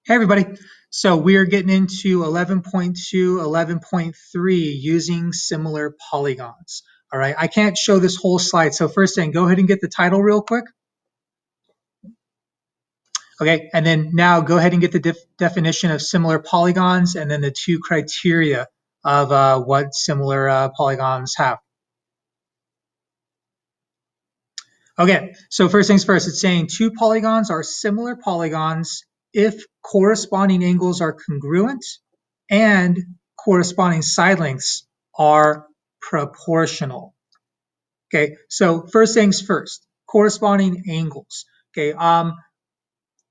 Hey everybody. So we're getting into 11.2, 11.3 using similar polygons. All right, I can't show this whole slide. So first thing, go ahead and get the title real quick. Okay, and then now go ahead and get the definition of similar polygons and then the two criteria of what similar polygons have. Okay, so first things first, it's saying two polygons are similar polygons if corresponding angles are congruent and corresponding side lengths are proportional. Okay, so first things first, corresponding angles. Okay,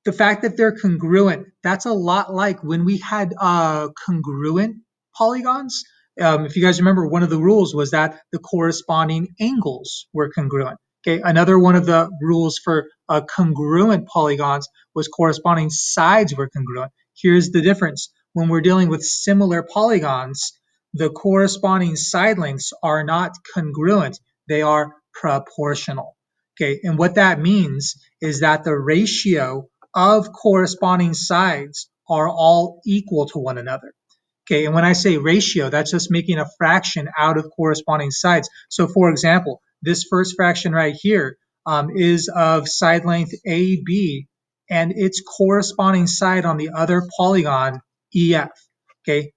the fact that they're congruent, that's a lot like when we had congruent polygons. If you guys remember, one of the rules was that the corresponding angles were congruent. Okay, another one of the rules for congruent polygons was corresponding sides were congruent. Here's the difference. When we're dealing with similar polygons, the corresponding side lengths are not congruent, they are proportional. Okay, and what that means is that the ratio of corresponding sides are all equal to one another. Okay, and when I say ratio, that's just making a fraction out of corresponding sides. So for example, this first fraction right here is of side length AB and its corresponding side on the other polygon, EF. Okay,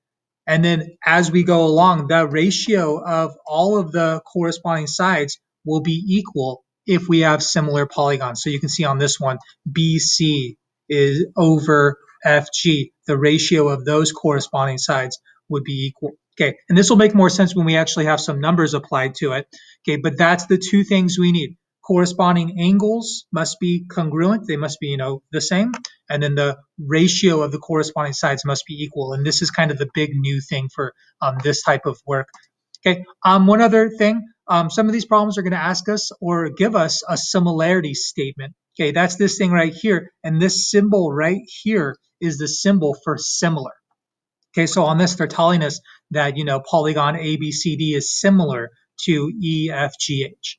and then as we go along, the ratio of all of the corresponding sides will be equal if we have similar polygons. So you can see on this one, BC is over FG. The ratio of those corresponding sides would be equal. Okay, and this will make more sense when we actually have some numbers applied to it. Okay, but that's the two things we need. Corresponding angles must be congruent. They must be, the same. And then the ratio of the corresponding sides must be equal. And this is kind of the big new thing for this type of work. Okay, one other thing, some of these problems are going to ask us or give us a similarity statement. Okay, that's this thing right here. And this symbol right here is the symbol for similar. Okay, so on this, they're telling us that, polygon ABCD is similar to EFGH.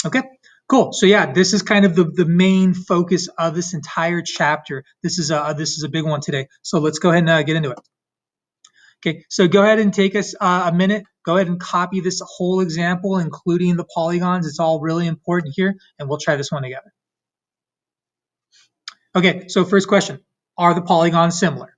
Okay, cool. So yeah, this is kind of the main focus of this entire chapter. This is a big one today. So let's go ahead and get into it. Okay, so go ahead and take us a minute. Go ahead and copy this whole example, including the polygons. It's all really important here, and we'll try this one together. Okay, so first question, are the polygons similar?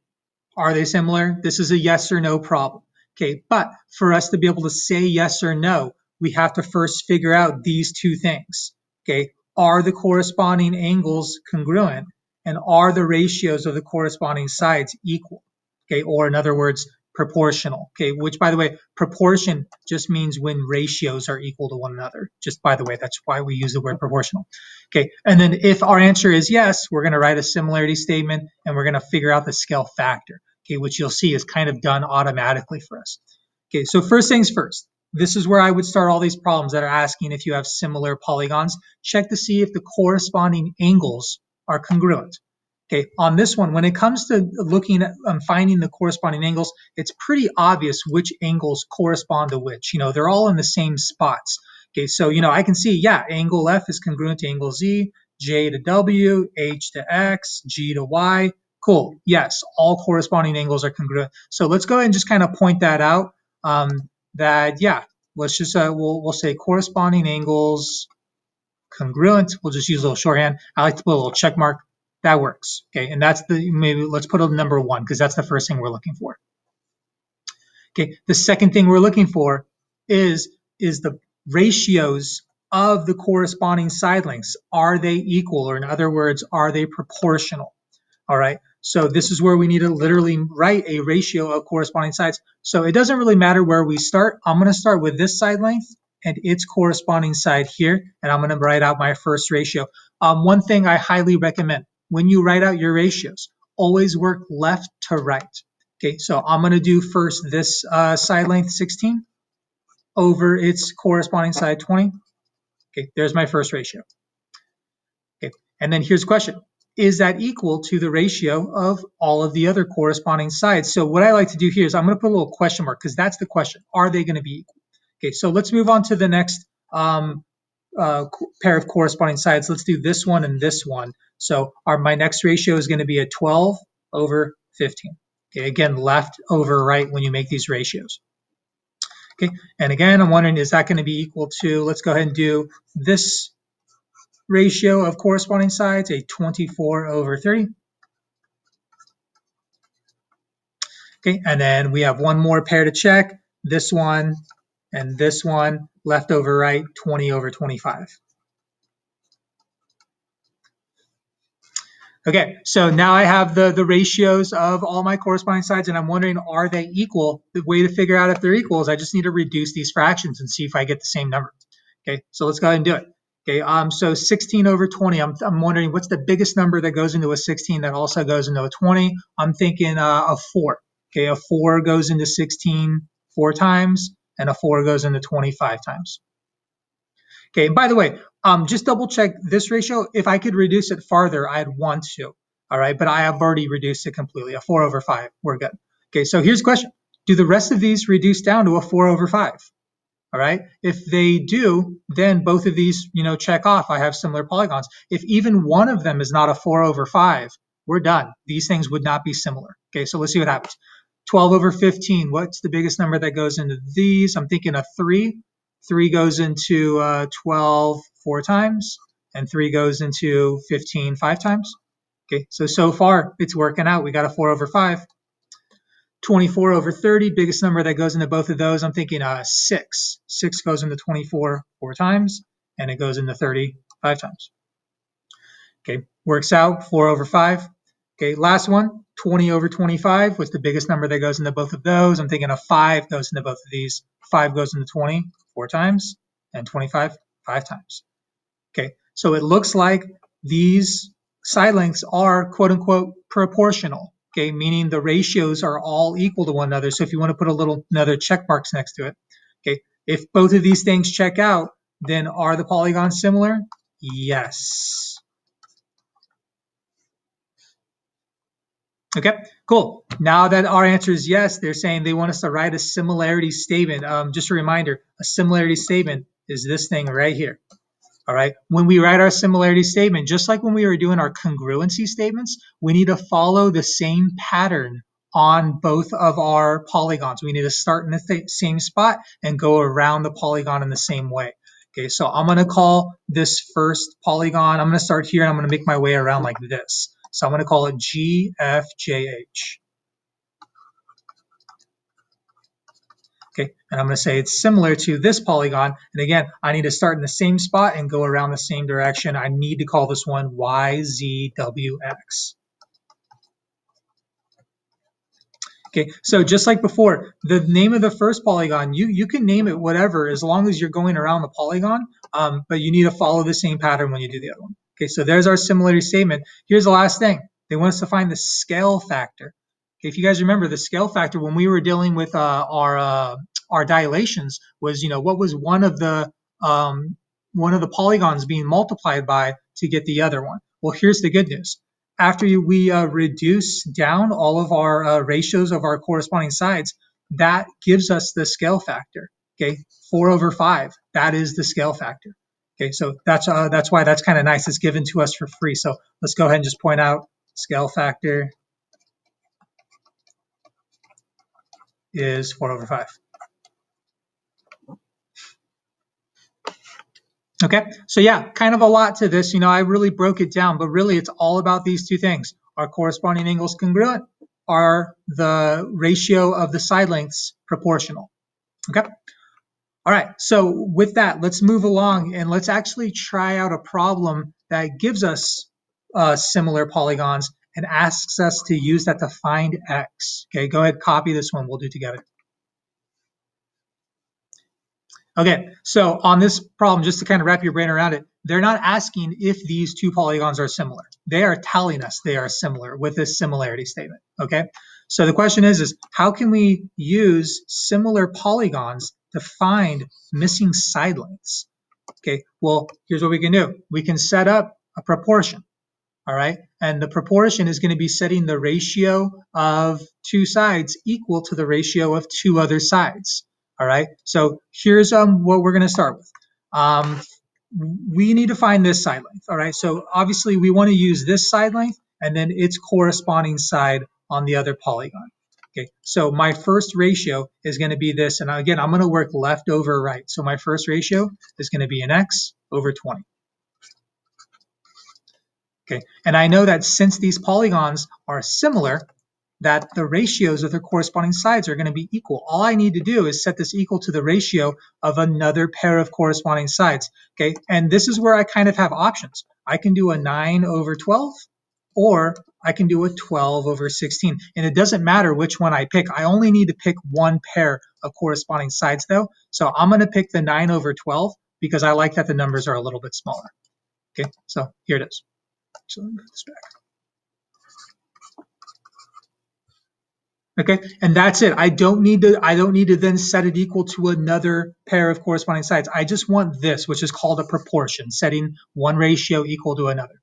Are they similar? This is a yes or no problem. Okay, but for us to be able to say yes or no, we have to first figure out these two things. Okay, are the corresponding angles congruent? And are the ratios of the corresponding sides equal? Okay, or in other words, proportional. Okay, which by the way, proportion just means when ratios are equal to one another. Just by the way, that's why we use the word proportional. Okay, and then if our answer is yes, we're going to write a similarity statement and we're going to figure out the scale factor. Okay, which you'll see is kind of done automatically for us. Okay, so first things first, this is where I would start all these problems that are asking if you have similar polygons. Check to see if the corresponding angles are congruent. Okay, on this one, when it comes to looking at finding the corresponding angles, it's pretty obvious which angles correspond to which. They're all in the same spots. Okay, so I can see, yeah, angle F is congruent to angle Z, J to W, H to X, G to Y. Cool. Yes, all corresponding angles are congruent. So let's go ahead and just kind of point that out. Yeah, let's just we'll say corresponding angles congruent. We'll just use a little shorthand. I like to put a little check mark. That works. Okay, and that's maybe let's put a number 1 because that's the first thing we're looking for. Okay, the second thing we're looking for is the ratios of the corresponding side lengths. Are they equal, or in other words, are they proportional? All right, so this is where we need to literally write a ratio of corresponding sides. So it doesn't really matter where we start. I'm going to start with this side length and its corresponding side here, and I'm going to write out my first ratio. One thing I highly recommend, when you write out your ratios, always work left to right. Okay, so I'm going to do first this side length 16 over its corresponding side 20. Okay, there's my first ratio. Okay, and then here's the question. Is that equal to the ratio of all of the other corresponding sides? So what I like to do here is I'm going to put a little question mark because that's the question. Are they going to be equal? Okay, so let's move on to the next pair of corresponding sides. Let's do this one and this one. So my next ratio is going to be a 12 over 15. Okay, again, left over right when you make these ratios. Okay, and again, I'm wondering, is that going to be equal to, let's go ahead and do this ratio of corresponding sides, a 24 over 30. Okay, and then we have one more pair to check, this one and this one, left over right, 20 over 25. Okay, so now I have the ratios of all my corresponding sides, and I'm wondering, are they equal? The way to figure out if they're equal is I just need to reduce these fractions and see if I get the same number. Okay, so let's go ahead and do it. Okay, so 16 over 20, I'm wondering what's the biggest number that goes into a 16 that also goes into a 20? I'm thinking a 4. Okay, a 4 goes into 16 4 times, and a 4 goes into 25 times. Okay, and by the way, just double check this ratio. If I could reduce it farther, I'd want to. All right, but I have already reduced it completely. A 4 over 5, we're good. Okay, so here's the question. Do the rest of these reduce down to a 4 over 5? All right, if they do, then both of these, check off. I have similar polygons. If even one of them is not a 4 over 5, we're done. These things would not be similar. Okay, so let's see what happens. 12 over 15, what's the biggest number that goes into these? I'm thinking a 3. 3 goes into 12 4 times, and 3 goes into 15 5 times. Okay, so far it's working out. We got a 4 over 5. 24 over 30, biggest number that goes into both of those, I'm thinking 6. 6 goes into 24 4 times, and it goes into 30 5 times. Okay, works out, 4 over 5. Okay, last one, 20 over 25. What's the biggest number that goes into both of those? I'm thinking a 5 goes into both of these. 5 goes into 20 4 times, and 25 5 times. Okay, so it looks like these side lengths are quote unquote proportional. Okay, meaning the ratios are all equal to one another. So if you want to put another check marks next to it, okay, if both of these things check out, then are the polygons similar? Yes. Okay, cool. Now that our answer is yes, they're saying they want us to write a similarity statement. Just a reminder, a similarity statement is this thing right here. All right. When we write our similarity statement, just like when we were doing our congruency statements, we need to follow the same pattern on both of our polygons. We need to start in the same spot and go around the polygon in the same way. Okay, so I'm going to call this first polygon. I'm going to start here and I'm going to make my way around like this. So I'm going to call it GFJH. Okay, and I'm going to say it's similar to this polygon. And again, I need to start in the same spot and go around the same direction. I need to call this one YZWX. Okay, so just like before, the name of the first polygon, you can name it whatever as long as you're going around the polygon, but you need to follow the same pattern when you do the other one. Okay, so there's our similarity statement. Here's the last thing. They want us to find the scale factor. Okay, if you guys remember, the scale factor when we were dealing with our dilations was, what was one of the polygons being multiplied by to get the other one. Well, here's the good news. After we reduce down all of our ratios of our corresponding sides, that gives us the scale factor. Okay, 4 over 5. That is the scale factor. Okay, so that's why that's kind of nice. It's given to us for free. So let's go ahead and just point out scale factor is 4 over 5. Okay, so yeah, kind of a lot to this. I really broke it down, but really it's all about these two things. Are corresponding angles congruent? Are the ratio of the side lengths proportional? Okay. All right, so with that, let's move along and let's actually try out a problem that gives us similar polygons and asks us to use that to find x. Okay, go ahead, copy this one. We'll do together. Okay, so on this problem, just to kind of wrap your brain around it, they're not asking if these two polygons are similar. They are telling us they are similar with this similarity statement, okay? So the question is how can we use similar polygons to find missing side lengths? Okay, well, here's what we can do. We can set up a proportion, all right? And the proportion is going to be setting the ratio of two sides equal to the ratio of two other sides. All right, so here's what we're going to start with. We need to find this side length. All right, so obviously we want to use this side length, and then its corresponding side on the other polygon. Okay, so my first ratio is going to be this, and again, I'm going to work left over right. So my first ratio is going to be an x over 20. Okay, and I know that since these polygons are similar, that the ratios of their corresponding sides are going to be equal. All I need to do is set this equal to the ratio of another pair of corresponding sides. Okay, and this is where I kind of have options. I can do a 9 over 12, or I can do a 12 over 16. And it doesn't matter which one I pick. I only need to pick one pair of corresponding sides though. So I'm going to pick the 9 over 12 because I like that the numbers are a little bit smaller. Okay, so here it is. So let me put this back. Okay, and that's it. I don't need to then set it equal to another pair of corresponding sides. I just want this, which is called a proportion, setting one ratio equal to another.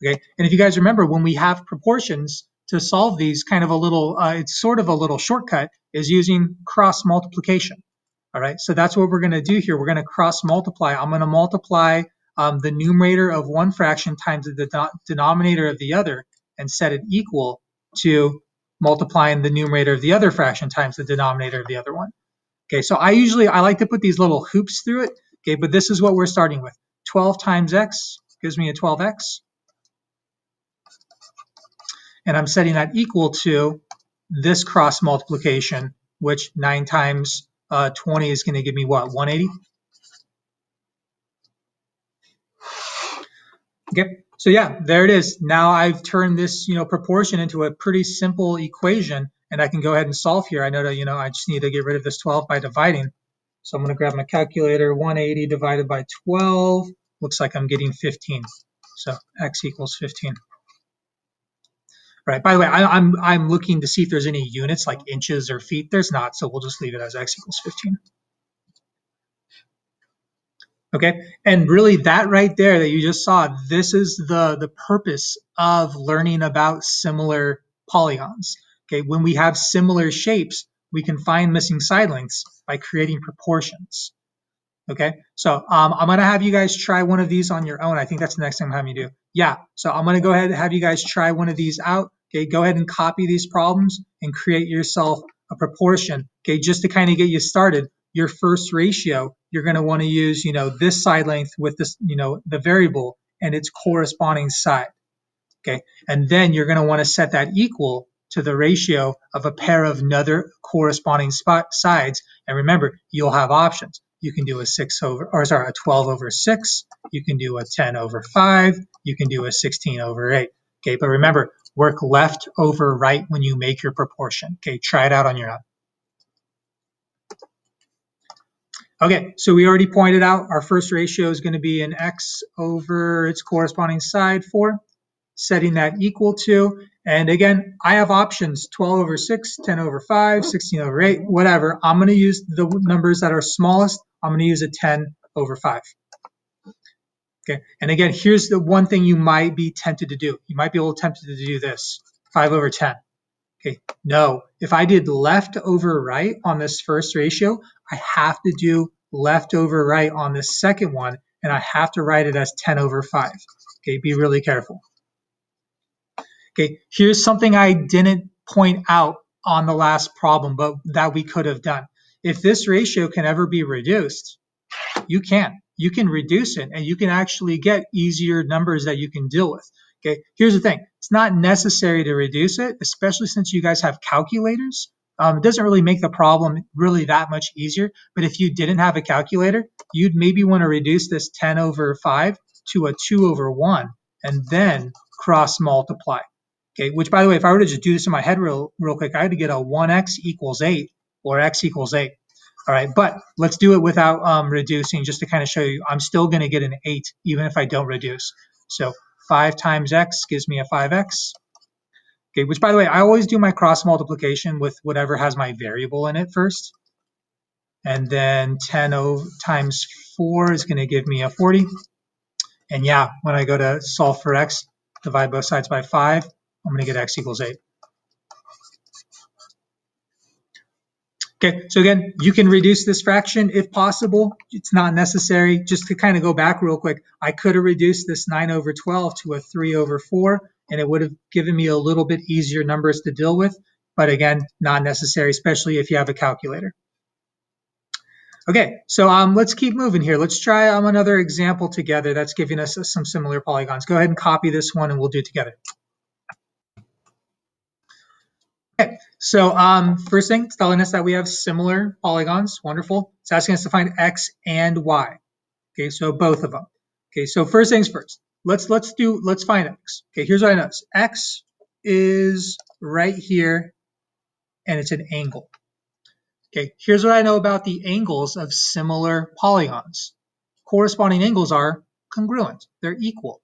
Okay, and if you guys remember, when we have proportions to solve these, kind of a little, it's sort of a little shortcut, is using cross multiplication. All right, so that's what we're going to do here. We're going to cross multiply. I'm going to multiply the numerator of one fraction times the denominator of the other and set it equal to multiplying the numerator of the other fraction times the denominator of the other one. Okay, so I like to put these little hoops through it. Okay, but this is what we're starting with. 12 times x gives me a 12x. And I'm setting that equal to this cross multiplication, which 9 times 20 is going to give me what, 180? Okay, so yeah, there it is. Now I've turned this, proportion into a pretty simple equation, and I can go ahead and solve here. I know that, I just need to get rid of this 12 by dividing. So I'm going to grab my calculator. 180 divided by 12 looks like I'm getting 15. So x equals 15. Right. By the way, I'm looking to see if there's any units like inches or feet. There's not, so we'll just leave it as x equals 15. Okay, and really that right there that you just saw, this is the purpose of learning about similar polygons. Okay, when we have similar shapes, we can find missing side lengths by creating proportions. Okay, so I'm gonna have you guys try one of these on your own. I think that's the next thing I'm having you do. Yeah, so I'm gonna go ahead and have you guys try one of these out. Okay, go ahead and copy these problems and create yourself a proportion. Okay, just to kind of get you started. Your first ratio, you're gonna want to use, this side length with this, the variable and its corresponding side. Okay, and then you're gonna want to set that equal to the ratio of a pair of another corresponding sides. And remember, you'll have options. You can do a 12 over 6. You can do a 10 over 5. You can do a 16 over 8. Okay, but remember, work left over right when you make your proportion. Okay, try it out on your own. Okay, so we already pointed out our first ratio is going to be an x over its corresponding side 4, setting that equal to, and again, I have options, 12 over 6, 10 over 5, 16 over 8, whatever. I'm going to use the numbers that are smallest. I'm going to use a 10 over 5. Okay, and again, here's the one thing you might be tempted to do. You might be a little tempted to do this, 5 over 10. Okay, no, if I did left over right on this first ratio, I have to do left over right on this second one, and I have to write it as 10 over 5. Okay, be really careful. Okay, here's something I didn't point out on the last problem, but that we could have done. If this ratio can ever be reduced, you can. You can reduce it, and you can actually get easier numbers that you can deal with. Okay, here's the thing. It's not necessary to reduce it, especially since you guys have calculators. It doesn't really make the problem really that much easier, but if you didn't have a calculator, you'd maybe want to reduce this 10 over 5 to a 2 over 1, and then cross multiply. Okay, which by the way, if I were to just do this in my head real quick, I had to get a 1x equals 8 or x equals 8. All right, but let's do it without reducing, just to kind of show you I'm still going to get an 8 even if I don't reduce. So 5 times x gives me a 5x. Okay, which by the way, I always do my cross multiplication with whatever has my variable in it first. And then 10 times 4 is going to give me a 40. And yeah, when I go to solve for x, divide both sides by 5, I'm going to get x equals 8. Okay, so again, you can reduce this fraction if possible. It's not necessary. Just to kind of go back real quick, I could have reduced this 9 over 12 to a 3 over 4 and it would have given me a little bit easier numbers to deal with, but again, not necessary, especially if you have a calculator. Okay, so let's keep moving here. Let's try another example together that's giving us some similar polygons. Go ahead and copy this one and we'll do it together. Okay, so first thing, it's telling us that we have similar polygons. Wonderful. It's asking us to find x and y. Okay, so both of them. Okay, so first things first. Let's find x. Okay, here's what I notice. X is right here, and it's an angle. Okay, here's what I know about the angles of similar polygons. Corresponding angles are congruent. They're equal.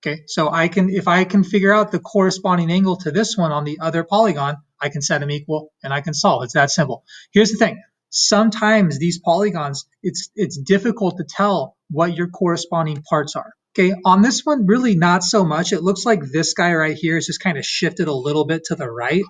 Okay, so if I can figure out the corresponding angle to this one on the other polygon, I can set them equal and I can solve. It's that simple. Here's the thing. Sometimes these polygons, it's difficult to tell what your corresponding parts are. Okay, on this one, really not so much. It looks like this guy right here is just kind of shifted a little bit to the right.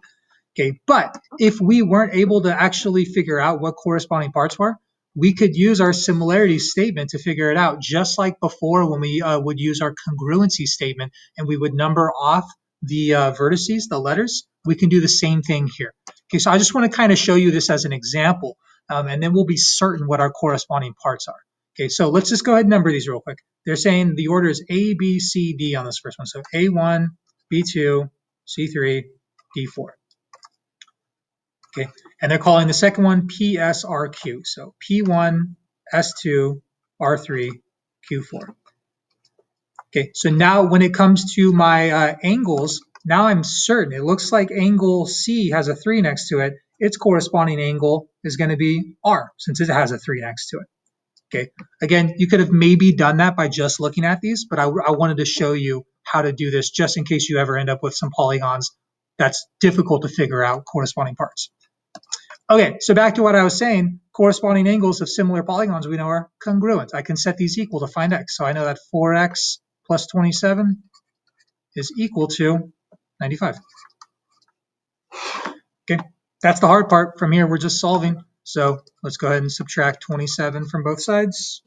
Okay, but if we weren't able to actually figure out what corresponding parts were, we could use our similarity statement to figure it out, just like before when we would use our congruency statement and we would number off the vertices, the letters. We can do the same thing here. Okay, so I just want to kind of show you this as an example, and then we'll be certain what our corresponding parts are. Okay, so let's just go ahead and number these real quick. They're saying the order is A, B, C, D on this first one. So A1, B2, C3, D4. Okay, and they're calling the second one PSRQ. So P1, S2, R3, Q4. Okay, so now when it comes to my angles, now I'm certain. It looks like angle C has a 3 next to it. Its corresponding angle is going to be R, since it has a 3 next to it. Okay, again, you could have maybe done that by just looking at these, but I wanted to show you how to do this just in case you ever end up with some polygons that's difficult to figure out corresponding parts. Okay, so back to what I was saying, corresponding angles of similar polygons we know are congruent. I can set these equal to find x. So I know that 4x plus 27 is equal to 95. Okay, that's the hard part. From here, we're just solving. So let's go ahead and subtract 27 from both sides.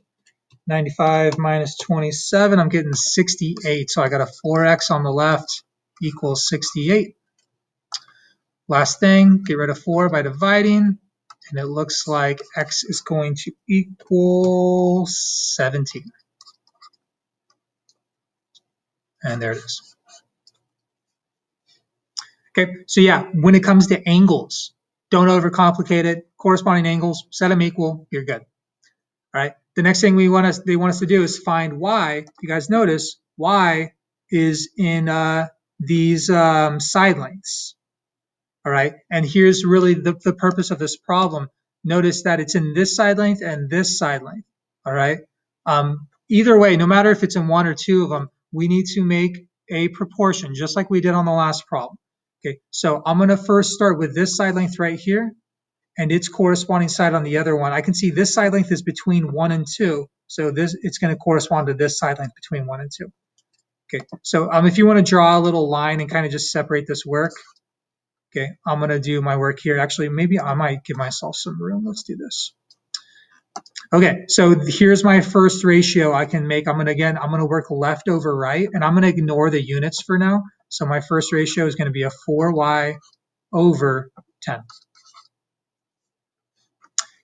95 minus 27, I'm getting 68. So I got a 4x on the left equals 68. Last thing, get rid of 4 by dividing, and it looks like x is going to equal 17. And there it is. Okay, so yeah, when it comes to angles, don't overcomplicate it. Corresponding angles, set them equal, you're good. All right, the next thing they want us to do is find y. If you guys notice, y is in these side lengths. All right, and here's really the purpose of this problem. Notice that it's in this side length and this side length. All right, either way, no matter if it's in one or two of them, we need to make a proportion, just like we did on the last problem. Okay, so I'm going to first start with this side length right here and its corresponding side on the other one. I can see this side length is between 1 and 2, so it's going to correspond to this side length between 1 and 2. Okay, so if you want to draw a little line and kind of just separate this work, okay, I'm going to do my work here. Actually, maybe I might give myself some room. Let's do this. Okay, so here's my first ratio I can make. I'm going to work left over right, and I'm going to ignore the units for now. So my first ratio is going to be a 4y over 10.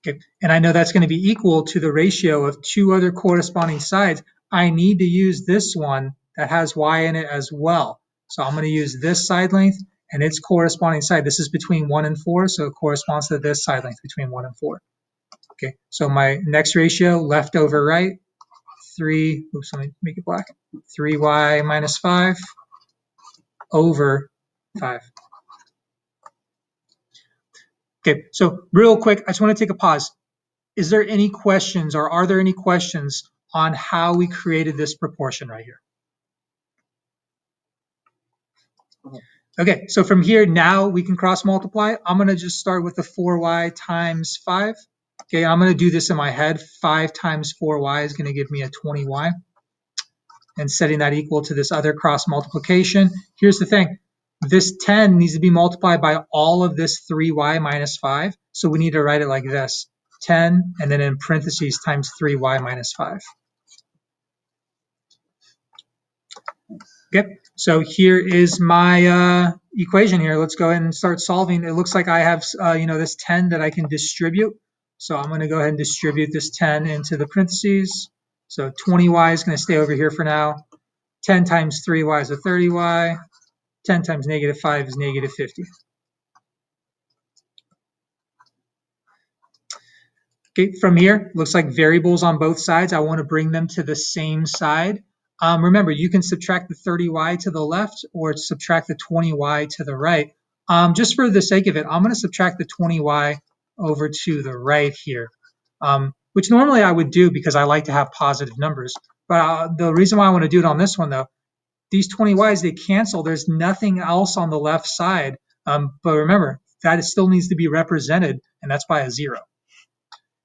Okay, and I know that's going to be equal to the ratio of two other corresponding sides. I need to use this one that has y in it as well. So I'm going to use this side length and its corresponding side. This is between 1 and 4, so it corresponds to this side length between 1 and 4. Okay, so my next ratio, left over right, 3, oops, let me make it black, 3y minus 5 over 5. Okay, so real quick, I just want to take a pause. Is there any questions, or are there any questions on how we created this proportion right here? Okay, so from here, now we can cross multiply. I'm going to just start with the 4y times 5. Okay, I'm going to do this in my head. 5 times 4y is going to give me a 20y. And setting that equal to this other cross multiplication. Here's the thing. This 10 needs to be multiplied by all of this 3y minus 5. So we need to write it like this. 10, and then in parentheses times 3y minus 5. Okay, so here is my equation here. Let's go ahead and start solving. It looks like I have, this 10 that I can distribute. So I'm going to go ahead and distribute this 10 into the parentheses. So 20y is going to stay over here for now. 10 times 3y is a 30y. 10 times negative 5 is negative 50. Okay, from here, looks like variables on both sides. I want to bring them to the same side. Remember, you can subtract the 30y to the left or subtract the 20y to the right. Just for the sake of it, I'm going to subtract the 20y over to the right here, which normally I would do because I like to have positive numbers. But the reason why I want to do it on this one, though, these 20y's, they cancel. There's nothing else on the left side. But remember, that still needs to be represented, and that's by a 0.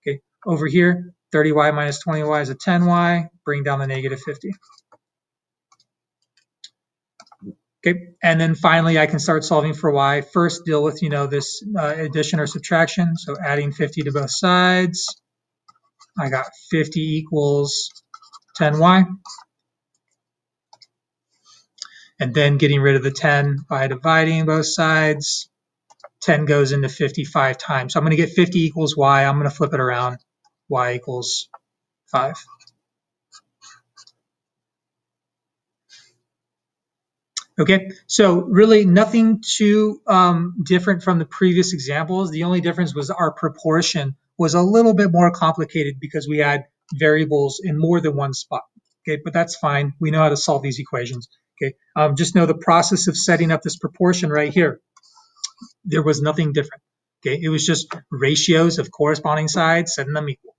Okay, over here, 30y minus 20y is a 10y. Bring down the negative 50. Okay, and then finally, I can start solving for y. First, deal with this addition or subtraction. So adding 50 to both sides. I got 50 equals 10y. And then getting rid of the 10 by dividing both sides. 10 goes into 55 times. So I'm going to get 50 equals y. I'm going to flip it around. Y equals 5. Okay, so really nothing too different from the previous examples. The only difference was our proportion was a little bit more complicated because we had variables in more than one spot. Okay, but that's fine. We know how to solve these equations. Okay, just know the process of setting up this proportion right here. There was nothing different. Okay, it was just ratios of corresponding sides, setting them equal.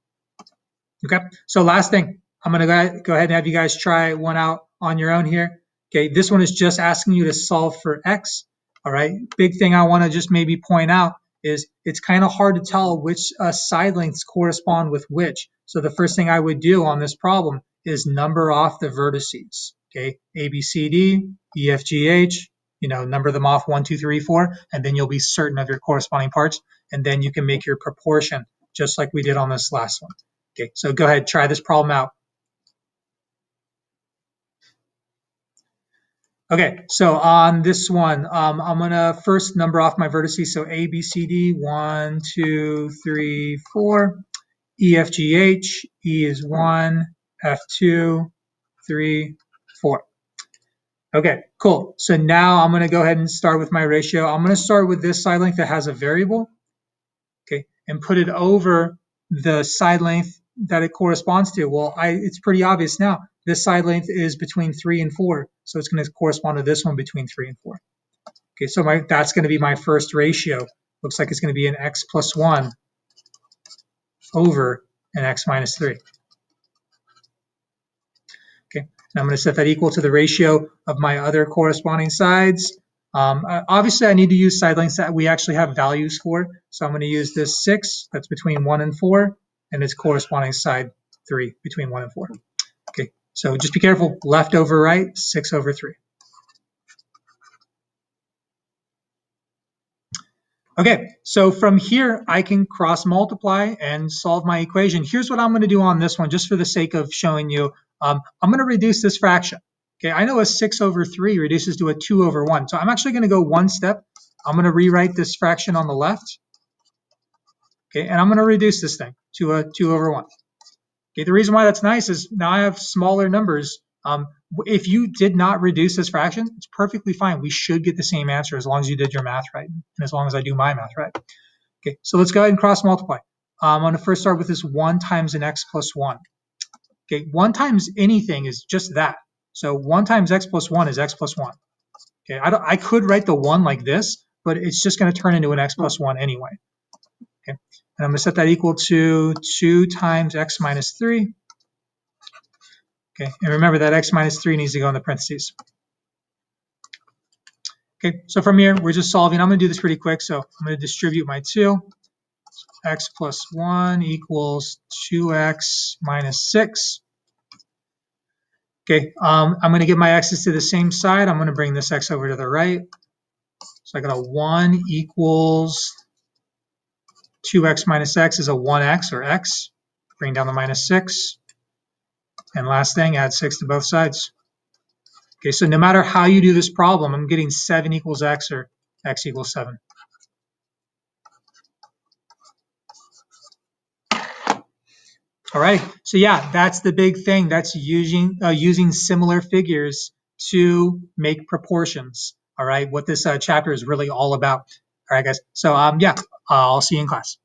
Okay, so last thing, I'm going to go ahead and have you guys try one out on your own here. Okay, this one is just asking you to solve for x. All right, big thing I want to just maybe point out is it's kind of hard to tell which side lengths correspond with which. So the first thing I would do on this problem is number off the vertices. Okay, A, B, C, D, E, F, G, H, number them off 1, 2, 3, 4, and then you'll be certain of your corresponding parts. And then you can make your proportion just like we did on this last one. Okay, so go ahead, try this problem out. Okay, so on this one, I'm gonna first number off my vertices. So A, B, C, D, 1, 2, 3, 4. E, F, G, H. E is 1, F 2, 3, 4. Okay, cool. So now I'm gonna go ahead and start with my ratio. I'm gonna start with this side length that has a variable, okay, and put it over the side length that it corresponds to. Well, it's pretty obvious now. This side length is between 3 and 4, so it's going to correspond to this one between 3 and 4. Okay, so that's going to be my first ratio. Looks like it's going to be an x plus 1 over an x minus 3. Okay, and I'm going to set that equal to the ratio of my other corresponding sides. Obviously, I need to use side lengths that we actually have values for. So I'm going to use this 6, that's between 1 and 4, and its corresponding side 3, between 1 and 4. Okay, so just be careful, left over right, 6 over 3. Okay, so from here, I can cross multiply and solve my equation. Here's what I'm going to do on this one, just for the sake of showing you. I'm going to reduce this fraction. Okay, I know a 6 over 3 reduces to a 2 over 1. So I'm actually going to go one step. I'm going to rewrite this fraction on the left. Okay, and I'm going to reduce this thing to a 2 over 1. Okay, the reason why that's nice is now I have smaller numbers. If you did not reduce this fraction, it's perfectly fine. We should get the same answer as long as you did your math right, and as long as I do my math right. Okay, so let's go ahead and cross multiply. I'm going to first start with this 1 times an x plus 1. Okay, 1 times anything is just that. So 1 times x plus 1 is x plus 1. Okay, I could write the 1 like this, but it's just going to turn into an x plus 1 anyway. Okay, and I'm going to set that equal to 2 times x minus 3. Okay, and remember that x minus 3 needs to go in the parentheses. Okay, so from here, we're just solving. I'm going to do this pretty quick, so I'm going to distribute my 2. X plus 1 equals 2x minus 6. Okay, I'm going to get my x's to the same side. I'm going to bring this x over to the right. So I got a 1 equals 2x minus x is a 1x, or x. Bring down the minus 6. And last thing, add 6 to both sides. Okay, so no matter how you do this problem, I'm getting 7 equals x or x equals 7. All right, so yeah, that's the big thing. That's using similar figures to make proportions. All right, what this chapter is really all about. All right, guys. So yeah, I'll see you in class.